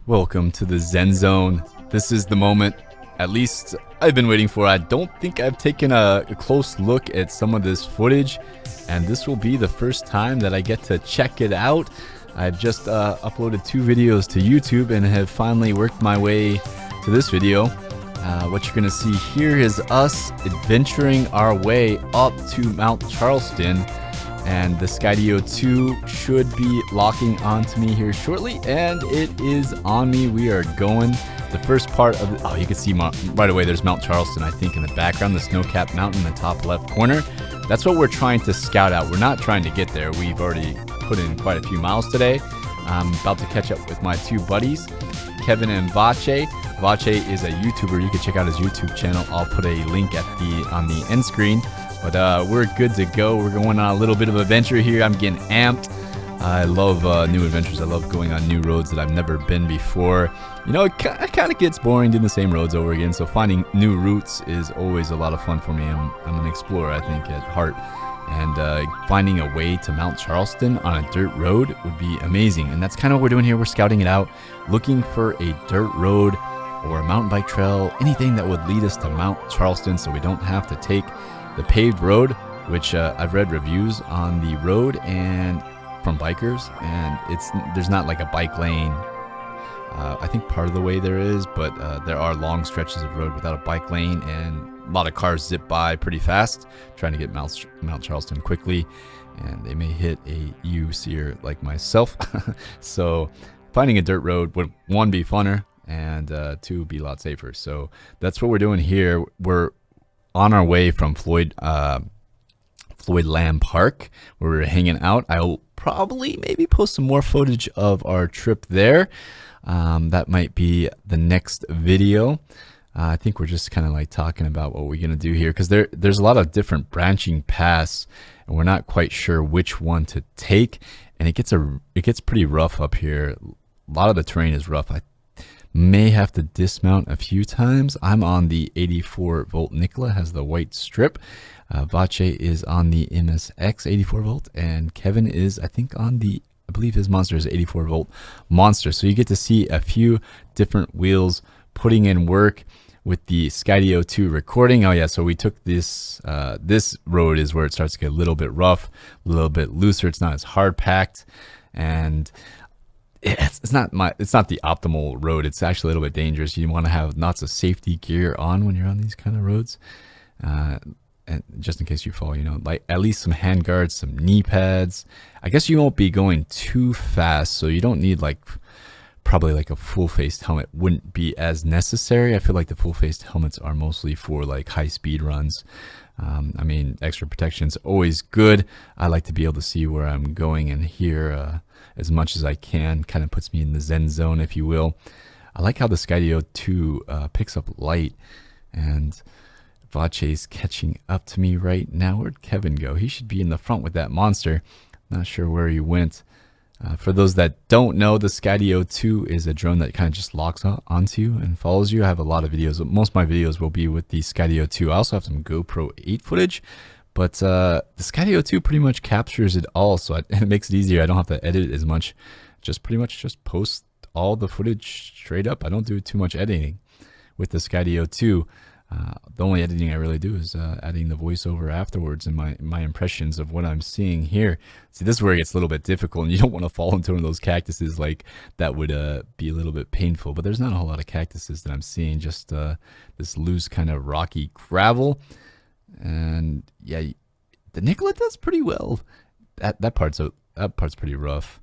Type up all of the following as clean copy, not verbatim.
Welcome to the Zen Zone. This is the moment, at least I've been waiting for. I don't think I've taken a close look at some of this footage, and this will be the first time that I get to check it out. I've just uploaded 2 videos to YouTube and have finally worked my way to this video. What you're going to see here is us adventuring our way up to Mount Charleston, and the Skydio 2 should be locking onto me here shortly, and it is on me. We are going. The first part of the, you can see right away there's Mount Charleston, I think, in the background, the snow-capped mountain in the top left corner. That's what we're trying to scout out. We're not trying to get there. We've already put in quite a few miles today. I'm about to catch up with my 2 buddies, Kevin and Vache. Vache is a YouTuber. You can check out his YouTube channel. I'll put a link on the end screen. But we're good to go. We're going on a little bit of adventure here. I'm getting amped. I love new adventures. I love going on new roads that I've never been before. You know, it kind of gets boring doing the same roads over again. So finding new routes is always a lot of fun for me. I'm an explorer, I think, at heart. And finding a way to Mount Charleston on a dirt road would be amazing. And that's kind of what we're doing here. We're scouting it out, looking for a dirt road or a mountain bike trail, anything that would lead us to Mount Charleston so we don't have to take the paved road, which I've read reviews on the road and from bikers, and there's not like a bike lane. I think part of the way there is, but there are long stretches of road without a bike lane, and a lot of cars zip by pretty fast trying to get Mount Charleston quickly, and they may hit a EUCer like myself. So finding a dirt road would, 1, be funner, and 2, be a lot safer. So that's what we're doing here. We're on our way from Floyd Lamb Park, where we're hanging out. I'll probably maybe post some more footage of our trip there. That might be the next video. I think we're just kind of like talking about what we're gonna do here, because there's a lot of different branching paths, and we're not quite sure which one to take. And it gets pretty rough up here. A lot of the terrain is rough. I may have to dismount a few times. I'm on the 84 volt Nikola, has the white strip. Vache is on the MSX 84 volt, and Kevin is, I think, on the, I believe his monster is 84 volt monster. So you get to see a few different wheels putting in work with the Skydio 2 recording. Oh yeah, so we took this, this road is where it starts to get a little bit rough, a little bit looser. It's not as hard packed, and it's not the optimal road. It's actually a little bit dangerous. You want to have lots of safety gear on when you're on these kind of roads, and just in case you fall, you know, like at least some hand guards, some knee pads. I guess you won't be going too fast, so you don't need probably like a full-faced helmet wouldn't be as necessary. I feel like the full-faced helmets are mostly for like high-speed runs. I mean, extra protection is always good. I like to be able to see where I'm going and hear as much as I can. Kind of puts me in the Zen zone, if you will. I like how the Skydio 2 picks up light, and Vache's catching up to me right now. Where'd Kevin go? He should be in the front with that monster. Not sure where he went. For those that don't know, the Skydio 2 is a drone that kind of just locks onto you and follows you. I have a lot of videos. Most of my videos will be with the Skydio 2. I also have some GoPro 8 footage, but the Skydio 2 pretty much captures it all, so it makes it easier. I don't have to edit it as much. Pretty much post all the footage straight up. I don't do too much editing with the Skydio 2. The only editing I really do is adding the voiceover afterwards and my impressions of what I'm seeing here. See, this is where it gets a little bit difficult, and you don't want to fall into one of those cactuses. Like, that would be a little bit painful, but there's not a whole lot of cactuses that I'm seeing, just this loose kind of rocky gravel. And yeah, the Nikola does pretty well. That part's pretty rough.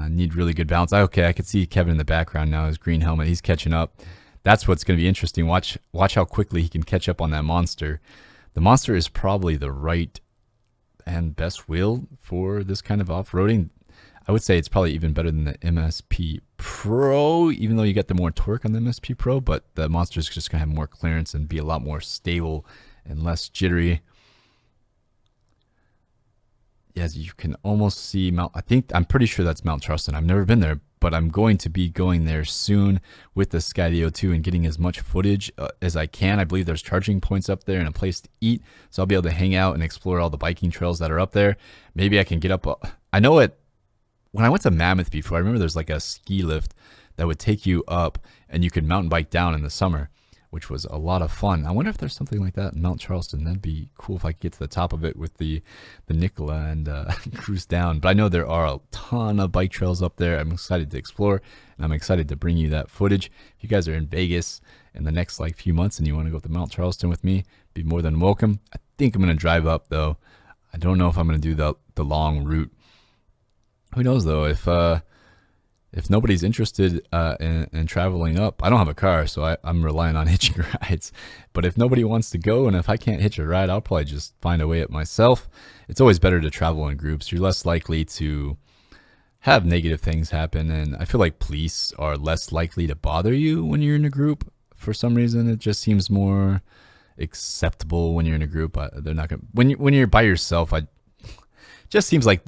Need really good balance. Okay, I can see Kevin in the background now, his green helmet. He's catching up. That's what's going to be interesting. Watch how quickly he can catch up on that monster. The monster is probably the right and best wheel for this kind of off-roading. I would say it's probably even better than the MSP Pro, even though you get the more torque on the MSP Pro, but the monster is just going to have more clearance and be a lot more stable and less jittery. Yes, you can almost see I'm pretty sure that's Mount Charleston. I've never been there, but I'm going to be going there soon with the Skydio 2 and getting as much footage as I can. I believe there's charging points up there and a place to eat, so I'll be able to hang out and explore all the biking trails that are up there. Maybe I can get up. I know when I went to Mammoth before, I remember there's like a ski lift that would take you up, and you could mountain bike down in the summer, which was a lot of fun. I wonder if there's something like that in Mount Charleston. That'd be cool if I could get to the top of it with the Nikola and cruise down. But I know there are a ton of bike trails up there. I'm excited to explore, and I'm excited to bring you that footage. If you guys are in Vegas in the next like few months and you want to go to Mount Charleston with me, be more than welcome. I think I'm going to drive up though. I don't know if I'm going to do the long route. Who knows though? If nobody's interested in traveling up, I don't have a car, so I'm relying on hitching rides. But if nobody wants to go, and if I can't hitch a ride, I'll probably just find a way up myself. It's always better to travel in groups. You're less likely to have negative things happen, and I feel like police are less likely to bother you when you're in a group. For some reason, it just seems more acceptable when you're in a group. They're not gonna when you're by yourself. Just seems like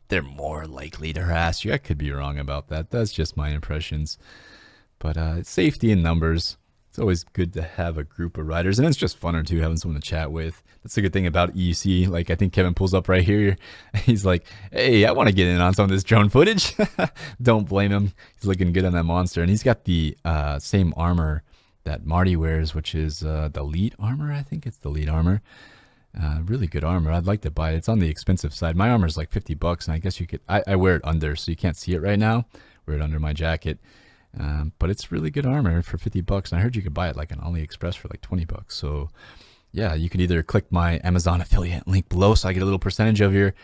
they're more likely to harass you. I could be wrong about that. That's just my impressions. But it's safety in numbers. It's always good to have a group of riders, and it's just funner too, having someone to chat with. That's the good thing about EUC. Like, I think Kevin pulls up right here. He's like, hey, I want to get in on some of this drone footage. Don't blame him. He's looking good on that monster. And he's got the same armor that Marty wears, which is the lead armor. I think it's the lead armor. Really good armor. I'd like to buy it. It's on the expensive side. My armor is like $50, and I guess you could. I wear it under, so you can't see it right now. Wear it under my jacket, but it's really good armor for $50. And I heard you could buy it like on AliExpress for like $20. So yeah, you could either click my Amazon affiliate link below, so I get a little percentage of your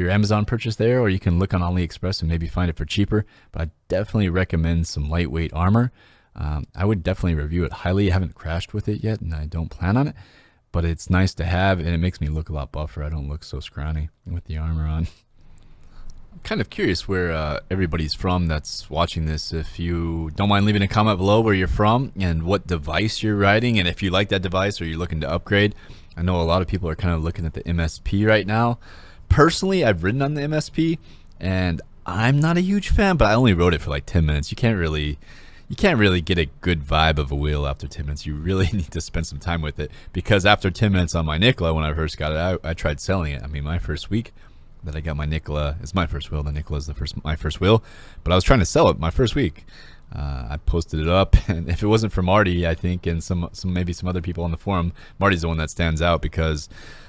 Amazon purchase there, or you can look on AliExpress and maybe find it for cheaper. But I definitely recommend some lightweight armor. I would definitely review it highly. I haven't crashed with it yet, and I don't plan on it. But it's nice to have, and it makes me look a lot buffer. I don't look so scrawny with the armor on. I'm kind of curious where everybody's from that's watching this. If you don't mind leaving a comment below where you're from and what device you're riding, and if you like that device or you're looking to upgrade. I know a lot of people are kind of looking at the MSP right now. Personally, I've ridden on the MSP, and I'm not a huge fan, but I only rode it for like 10 minutes. You can't really get a good vibe of a wheel after 10 minutes. You really need to spend some time with it, because after 10 minutes on my Nikola, when I first got it, I tried selling it. I mean, my first week that I got my Nikola, it's my first wheel. The Nikola is my first wheel, but I was trying to sell it my first week. I posted it up, and if it wasn't for Marty, I think, and maybe some other people on the forum, Marty's the one that stands out, because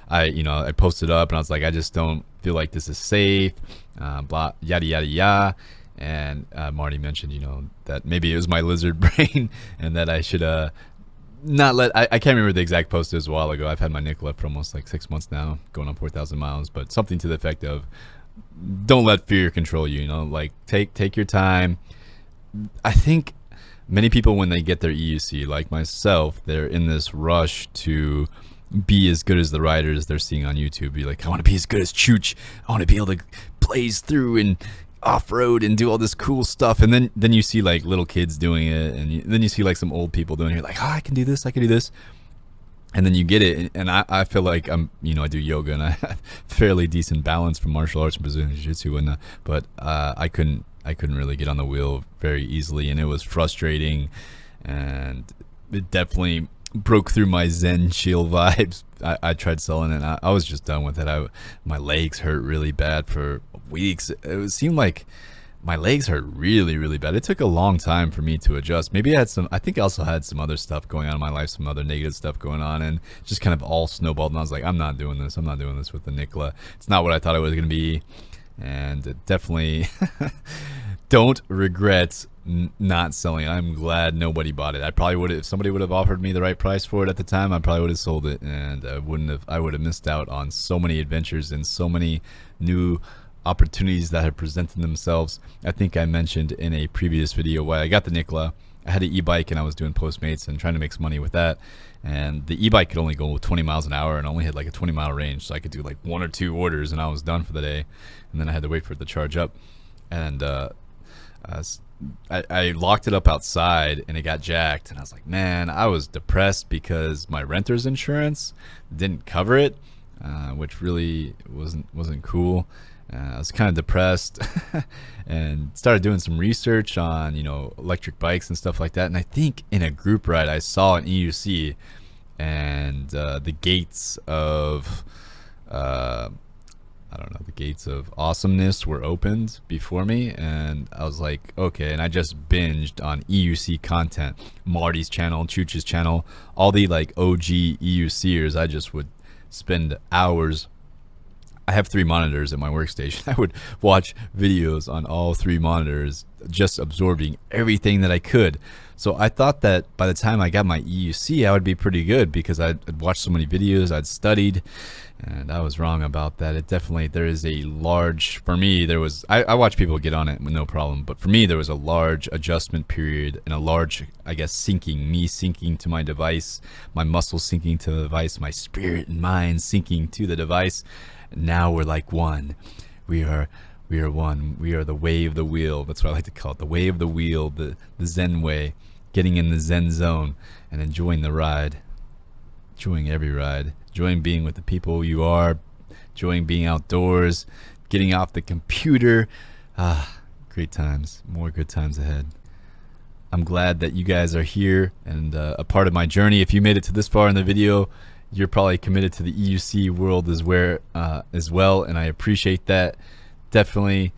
I posted up and I was like, I just don't feel like this is safe, blah, yada yada yada. And Marty mentioned, that maybe it was my lizard brain, and that I should not let. I can't remember the exact post. It was a while ago. I've had my Nikola for almost like 6 months now, going on 4,000 miles. But something to the effect of, don't let fear control you. Like take your time. I think many people, when they get their EUC, like myself, they're in this rush to be as good as the riders they're seeing on YouTube. Be like, I want to be as good as Chooch. I want to be able to blaze through and off-road and do all this cool stuff, and then you see like little kids doing it, and then you see like some old people doing it. You're like, I can do this, and then you get it. And I feel like I do yoga, and I have fairly decent balance from martial arts and Brazilian jiu-jitsu, and but I couldn't really get on the wheel very easily, and it was frustrating, and it definitely broke through my Zen chill vibes. I tried selling it, and I was just done with it. My legs hurt really bad for weeks. It seemed like my legs hurt really, really bad. It took a long time for me to adjust. Maybe I think I also had some other stuff going on in my life, some other negative stuff going on, and just kind of all snowballed. And I was like, I'm not doing this with the Nikola. It's not what I thought it was going to be. And it definitely don't regret not selling it. I'm glad nobody bought it. I probably would have, if somebody would have offered me the right price for it at the time, I probably would have sold it, and I would have missed out on so many adventures and so many new opportunities that have presented themselves. I think I mentioned in a previous video why I got the Nikola. I had an e-bike, and I was doing Postmates and trying to make some money with that, and the e-bike could only go 20 miles an hour and only had like a 20-mile range, so I could do like 1 or 2 orders and I was done for the day, and then I had to wait for it to charge up. And I locked it up outside, and it got jacked, and I was like, man, I was depressed because my renter's insurance didn't cover it, which really wasn't cool. I was kind of depressed and started doing some research on electric bikes and stuff like that. And I think in a group ride I saw an EUC, and the gates of I don't know, the gates of awesomeness were opened before me, and I was like, okay. And I just binged on EUC content, Marty's channel, Chooch's channel, all the like OG EUCers. I just would spend hours. I have 3 monitors at my workstation. I would watch videos on all 3 monitors, just absorbing everything that I could. So I thought that by the time I got my EUC, I would be pretty good because I'd watched so many videos, I'd studied, and I was wrong about that. It definitely, there is a large, for me, there was, I watch people get on it with no problem, but for me, there was a large adjustment period and a large, I guess, me sinking to my device, my muscles sinking to the device, my spirit and mind sinking to the device. Now we're like one. We are one. We are the way of the wheel. That's what I like to call it. The way of the wheel, the Zen way. Getting in the Zen zone and enjoying the ride. Enjoying every ride. Enjoying being with the people you are. Enjoying being outdoors. Getting off the computer. Great times. More good times ahead. I'm glad that you guys are here and a part of my journey. If you made it to this far in the video, you're probably committed to the EUC world as well, and I appreciate that. Definitely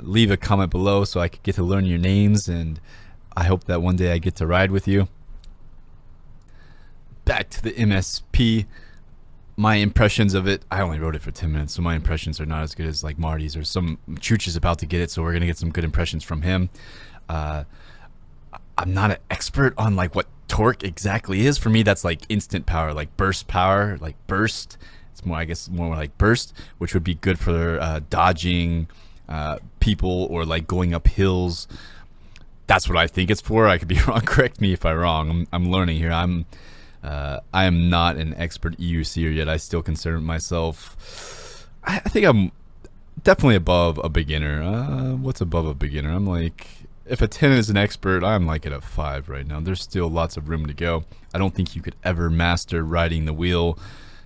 leave a comment below so I could get to learn your names, and I hope that one day I get to ride with you. Back to the MSP. My impressions of it, I only wrote it for 10 minutes, so my impressions are not as good as like Marty's or some Chooch is about to get it, so we're gonna get some good impressions from him. I'm not an expert on like what torque exactly is. For me, that's like instant power, like burst power, like burst. It's more, I guess, more like burst, which would be good for dodging people or like going up hills. That's what I think it's for. I could be wrong. Correct me if I'm wrong. I'm learning here. I am not an expert EUCer yet. I still consider myself. I think I'm definitely above a beginner. What's above a beginner? I'm like, if a 10 is an expert, I'm like at a 5 right now. There's still lots of room to go. I don't think you could ever master riding the wheel.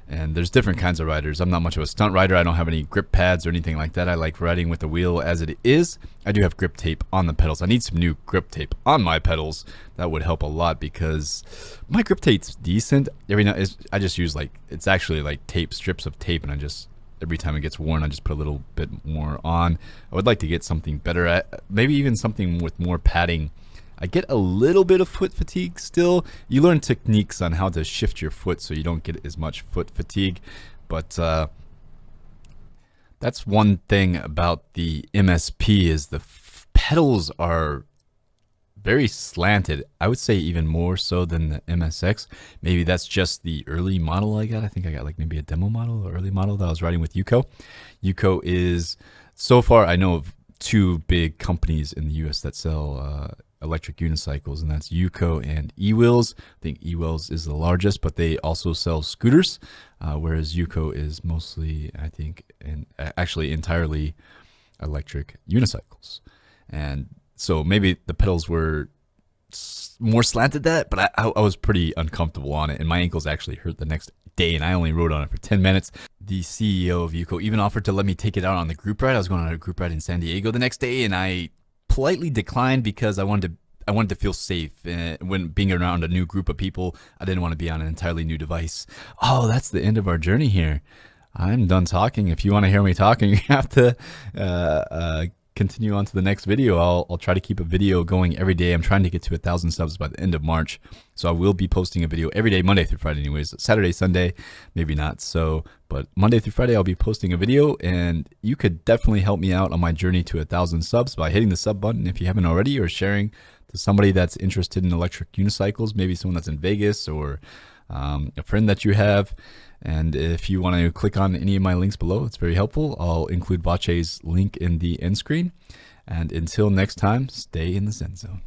And there's different kinds of riders. I'm not much of a stunt rider. I don't have any grip pads or anything like that. I like riding with the wheel as it is. I do have grip tape on the pedals. I need some new grip tape on my pedals. That would help a lot because my grip tape's decent. I just use like, it's actually like tape, strips of tape, and I just, every time it gets worn, I just put a little bit more on. I would like to get something better at, maybe even something with more padding. I get a little bit of foot fatigue still. You learn techniques on how to shift your foot so you don't get as much foot fatigue. But that's one thing about the MSP is the pedals are very slanted. I would say even more so than the MSX. Maybe that's just the early model I got. I think I got like maybe a demo model or early model that I was riding with UCO. UCO is, so far I know of 2 big companies in the US that sell electric unicycles, and that's UCO and eWheels. I think eWheels is the largest, but they also sell scooters, whereas UCO is mostly, I think, and actually entirely electric unicycles. And so maybe the pedals were more slanted that, but I was pretty uncomfortable on it, and my ankles actually hurt the next day, and I only rode on it for 10 minutes. The CEO of UCO even offered to let me take it out on the group ride. I was going on a group ride in San Diego the next day, and I politely declined because I wanted to feel safe when being around a new group of people. I didn't want to be on an entirely new device. Oh, that's the end of our journey here. I'm done talking. If you want to hear me talking, you have to continue on to the next video. I'll try to keep a video going every day. I'm trying to get to 1,000 subs by the end of March. So I will be posting a video every day, Monday through Friday anyways. Saturday, Sunday, maybe not so, but Monday through Friday I'll be posting a video, and you could definitely help me out on my journey to 1,000 subs by hitting the sub button if you haven't already, or sharing to somebody that's interested in electric unicycles, maybe someone that's in Vegas or a friend that you have. And if you want to click on any of my links below, it's very helpful. I'll include GOTWAYS link in the end screen. And until next time, stay in the Zen zone.